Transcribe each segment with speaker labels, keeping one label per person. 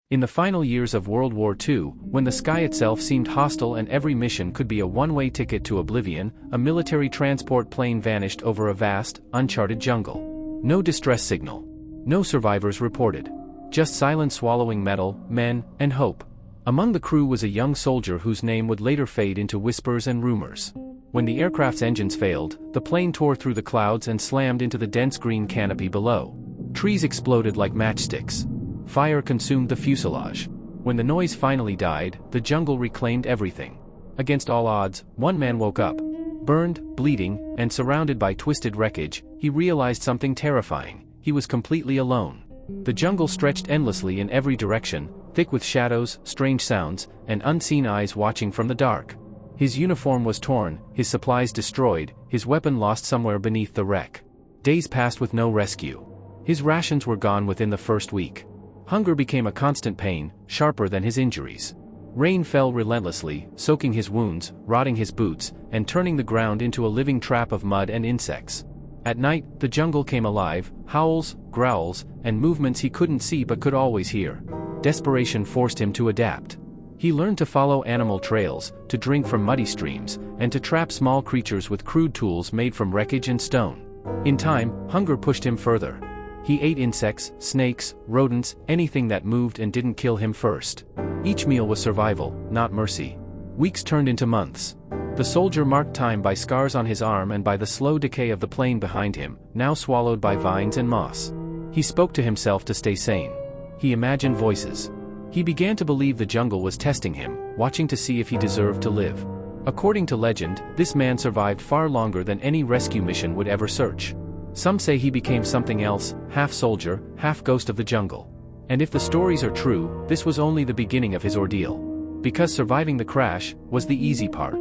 Speaker 1: In the final years of World War II, when the sky itself seemed hostile and every mission could be a one-way ticket to oblivion, a military transport plane vanished over a vast, uncharted jungle. No distress signal. No survivors reported. Just silent swallowing metal, men, and hope. Among the crew was a young soldier whose name would later fade into whispers and rumors. When the aircraft's engines failed, the plane tore through the clouds and slammed into the dense green canopy below. Trees exploded like matchsticks. Fire consumed the fuselage. When the noise finally died, the jungle reclaimed everything. Against all odds, one man woke up. Burned, bleeding, and surrounded by twisted wreckage, he realized something terrifying. He was completely alone. The jungle stretched endlessly in every direction, thick with shadows, strange sounds, and unseen eyes watching from the dark. His uniform was torn, his supplies destroyed, his weapon lost somewhere beneath the wreck. Days passed with no rescue. His rations were gone within the first week. Hunger became a constant pain, sharper than his injuries. Rain fell relentlessly, soaking his wounds, rotting his boots, and turning the ground into a living trap of mud and insects. At night, the jungle came alive, howls, growls, and movements he couldn't see but could always hear. Desperation forced him to adapt. He learned to follow animal trails, to drink from muddy streams, and to trap small creatures with crude tools made from wreckage and stone. In time, hunger pushed him further. He ate insects, snakes, rodents, anything that moved and didn't kill him first. Each meal was survival, not mercy. Weeks turned into months. The soldier marked time by scars on his arm and by the slow decay of the plane behind him, now swallowed by vines and moss. He spoke to himself to stay sane. He imagined voices. He began to believe the jungle was testing him, watching to see if he deserved to live. According to legend, this man survived far longer than any rescue mission would ever search. Some say he became something else, half soldier, half ghost of the jungle. And if the stories are true, this was only the beginning of his ordeal. Because surviving the crash was the easy part.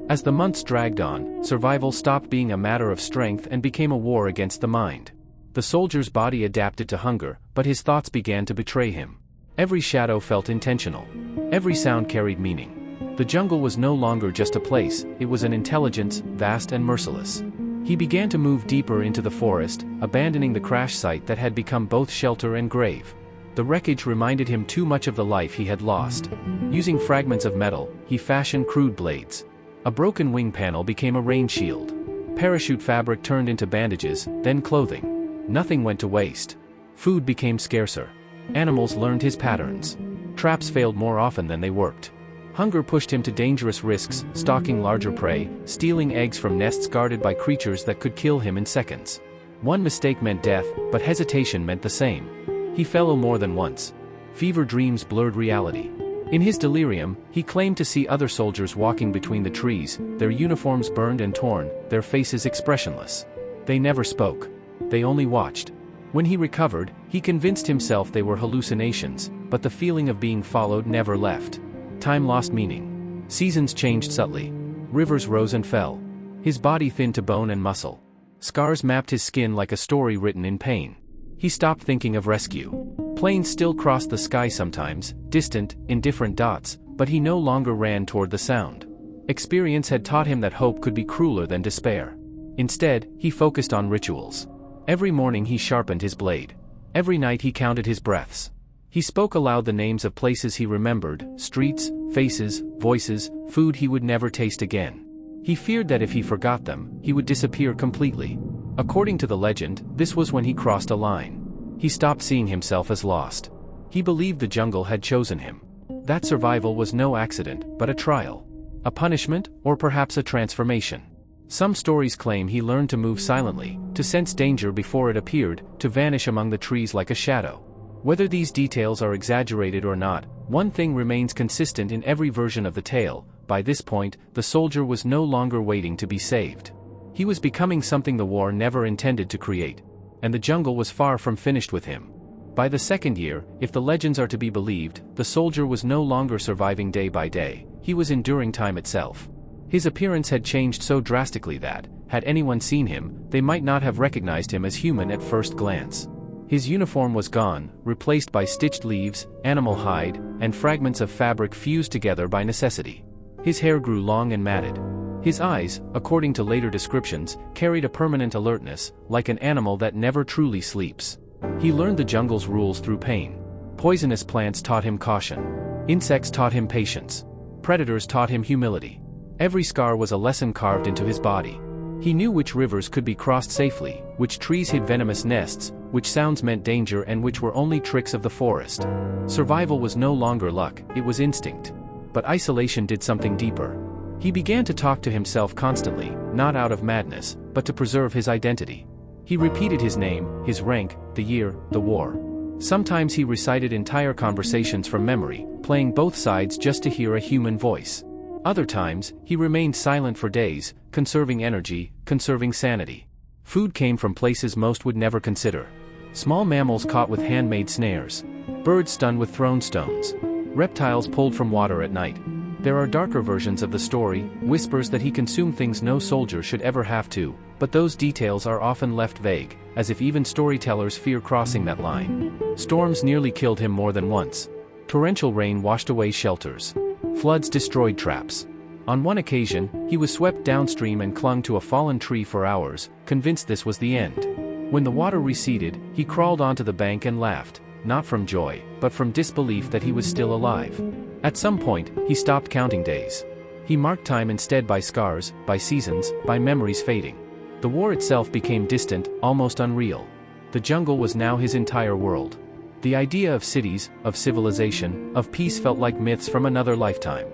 Speaker 1: As the months dragged on, survival stopped being a matter of strength and became a war against the mind. The soldier's body adapted to hunger, but his thoughts began to betray him. Every shadow felt intentional. Every sound carried meaning. The jungle was no longer just a place, it was an intelligence, vast and merciless. He began to move deeper into the forest, abandoning the crash site that had become both shelter and grave. The wreckage reminded him too much of the life he had lost. Using fragments of metal, he fashioned crude blades. A broken wing panel became a rain shield. Parachute fabric turned into bandages, then clothing. Nothing went to waste. Food became scarcer. Animals learned his patterns. Traps failed more often than they worked. Hunger pushed him to dangerous risks, stalking larger prey, stealing eggs from nests guarded by creatures that could kill him in seconds. One mistake meant death, but hesitation meant the same. He fell ill more than once. Fever dreams blurred reality. In his delirium, he claimed to see other soldiers walking between the trees, their uniforms burned and torn, their faces expressionless. They never spoke. They only watched. When he recovered, he convinced himself they were hallucinations, but the feeling of being followed never left. Time lost meaning. Seasons changed subtly. Rivers rose and fell. His body thinned to bone and muscle. Scars mapped his skin like a story written in pain. He stopped thinking of rescue. Planes still crossed the sky sometimes, distant, indifferent dots, but he no longer ran toward the sound. Experience had taught him that hope could be crueler than despair. Instead, he focused on rituals. Every morning he sharpened his blade. Every night he counted his breaths. He spoke aloud the names of places he remembered, streets, faces, voices, food he would never taste again. He feared that if he forgot them, he would disappear completely. According to the legend, this was when he crossed a line. He stopped seeing himself as lost. He believed the jungle had chosen him. That survival was no accident, but a trial. A punishment, or perhaps a transformation. Some stories claim he learned to move silently, to sense danger before it appeared, to vanish among the trees like a shadow. Whether these details are exaggerated or not, one thing remains consistent in every version of the tale: by this point, the soldier was no longer waiting to be saved. He was becoming something the war never intended to create. And the jungle was far from finished with him. By the second year, if the legends are to be believed, the soldier was no longer surviving day by day, he was enduring time itself. His appearance had changed so drastically that, had anyone seen him, they might not have recognized him as human at first glance. His uniform was gone, replaced by stitched leaves, animal hide, and fragments of fabric fused together by necessity. His hair grew long and matted. His eyes, according to later descriptions, carried a permanent alertness, like an animal that never truly sleeps. He learned the jungle's rules through pain. Poisonous plants taught him caution. Insects taught him patience. Predators taught him humility. Every scar was a lesson carved into his body. He knew which rivers could be crossed safely, which trees hid venomous nests, which sounds meant danger and which were only tricks of the forest. Survival was no longer luck, it was instinct. But isolation did something deeper. He began to talk to himself constantly, not out of madness, but to preserve his identity. He repeated his name, his rank, the year, the war. Sometimes he recited entire conversations from memory, playing both sides just to hear a human voice. Other times, he remained silent for days, conserving energy, conserving sanity. Food came from places most would never consider. Small mammals caught with handmade snares. Birds stunned with thrown stones. Reptiles pulled from water at night. There are darker versions of the story, whispers that he consumed things no soldier should ever have to, but those details are often left vague, as if even storytellers fear crossing that line. Storms nearly killed him more than once. Torrential rain washed away shelters. Floods destroyed traps. On one occasion, he was swept downstream and clung to a fallen tree for hours, convinced this was the end. When the water receded, he crawled onto the bank and laughed, not from joy, but from disbelief that he was still alive. At some point, he stopped counting days. He marked time instead by scars, by seasons, by memories fading. The war itself became distant, almost unreal. The jungle was now his entire world. The idea of cities, of civilization, of peace felt like myths from another lifetime.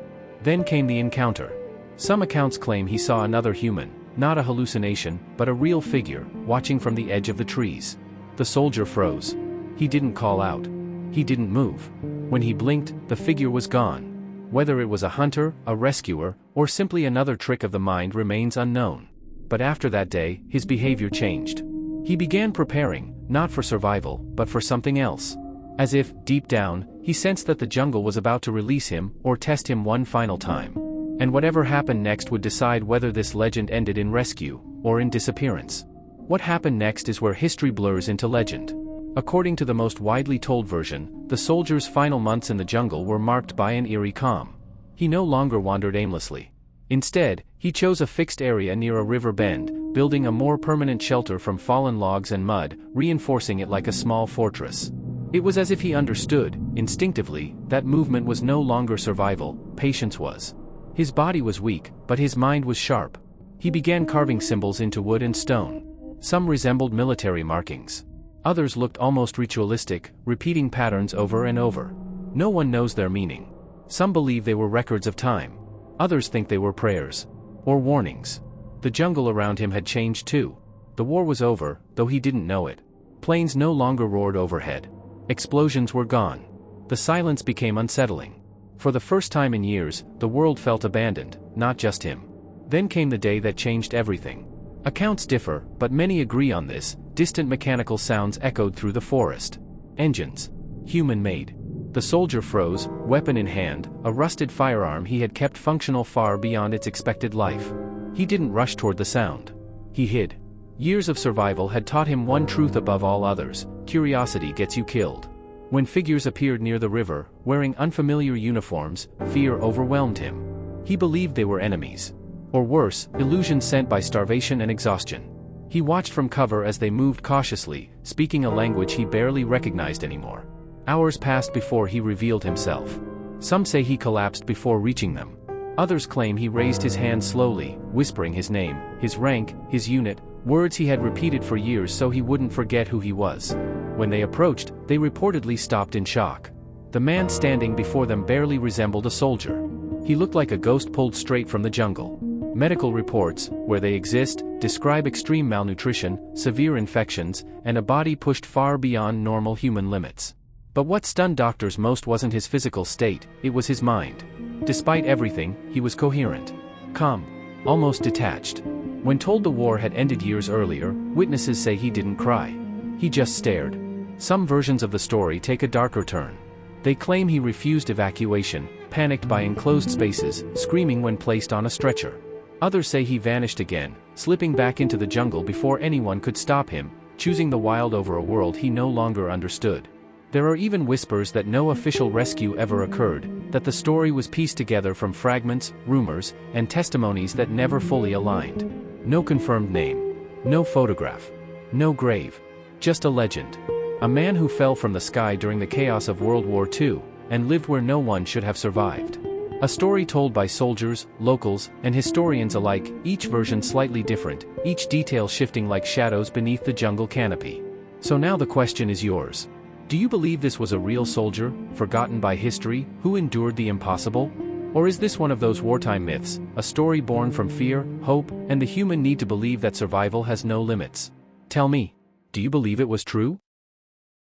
Speaker 1: Then came the encounter. Some accounts claim he saw another human, not a hallucination, but a real figure, watching from the edge of the trees. The soldier froze. He didn't call out. He didn't move. When he blinked, the figure was gone. Whether it was a hunter, a rescuer, or simply another trick of the mind remains unknown. But after that day, his behavior changed. He began preparing, not for survival, but for something else. As if, deep down, he sensed that the jungle was about to release him, or test him one final time. And whatever happened next would decide whether this legend ended in rescue, or in disappearance. What happened next is where history blurs into legend. According to the most widely told version, the soldier's final months in the jungle were marked by an eerie calm. He no longer wandered aimlessly. Instead, he chose a fixed area near a river bend, building a more permanent shelter from fallen logs and mud, reinforcing it like a small fortress. It was as if he understood, instinctively, that movement was no longer survival, patience was. His body was weak, but his mind was sharp. He began carving symbols into wood and stone. Some resembled military markings. Others looked almost ritualistic, repeating patterns over and over. No one knows their meaning. Some believe they were records of time. Others think they were prayers. Or warnings. The jungle around him had changed too. The war was over, though he didn't know it. Planes no longer roared overhead. Explosions were gone. The silence became unsettling. For the first time in years, the world felt abandoned, not just him. Then came the day that changed everything. Accounts differ, but many agree on this. Distant mechanical sounds echoed through the forest. Engines. Human-made. The soldier froze, weapon in hand, a rusted firearm he had kept functional far beyond its expected life. He didn't rush toward the sound. He hid. Years of survival had taught him one truth above all others: curiosity gets you killed. When figures appeared near the river, wearing unfamiliar uniforms, fear overwhelmed him. He believed they were enemies. Or worse, illusions sent by starvation and exhaustion. He watched from cover as they moved cautiously, speaking a language he barely recognized anymore. Hours passed before he revealed himself. Some say he collapsed before reaching them. Others claim he raised his hand slowly, whispering his name, his rank, his unit, words he had repeated for years so he wouldn't forget who he was. When they approached, they reportedly stopped in shock. The man standing before them barely resembled a soldier. He looked like a ghost pulled straight from the jungle. Medical reports, where they exist, describe extreme malnutrition, severe infections, and a body pushed far beyond normal human limits. But what stunned doctors most wasn't his physical state, it was his mind. Despite everything, he was coherent. Calm. Almost detached. When told the war had ended years earlier, witnesses say he didn't cry. He just stared. Some versions of the story take a darker turn. They claim he refused evacuation, panicked by enclosed spaces, screaming when placed on a stretcher. Others say he vanished again, slipping back into the jungle before anyone could stop him, choosing the wild over a world he no longer understood. There are even whispers that no official rescue ever occurred, that the story was pieced together from fragments, rumors, and testimonies that never fully aligned. No confirmed name. No photograph. No grave. Just a legend. A man who fell from the sky during the chaos of World War II, and lived where no one should have survived. A story told by soldiers, locals, and historians alike, each version slightly different, each detail shifting like shadows beneath the jungle canopy. So now the question is yours. Do you believe this was a real soldier, forgotten by history, who endured the impossible? Or is this one of those wartime myths, a story born from fear, hope, and the human need to believe that survival has no limits? Tell me, do you believe it was true?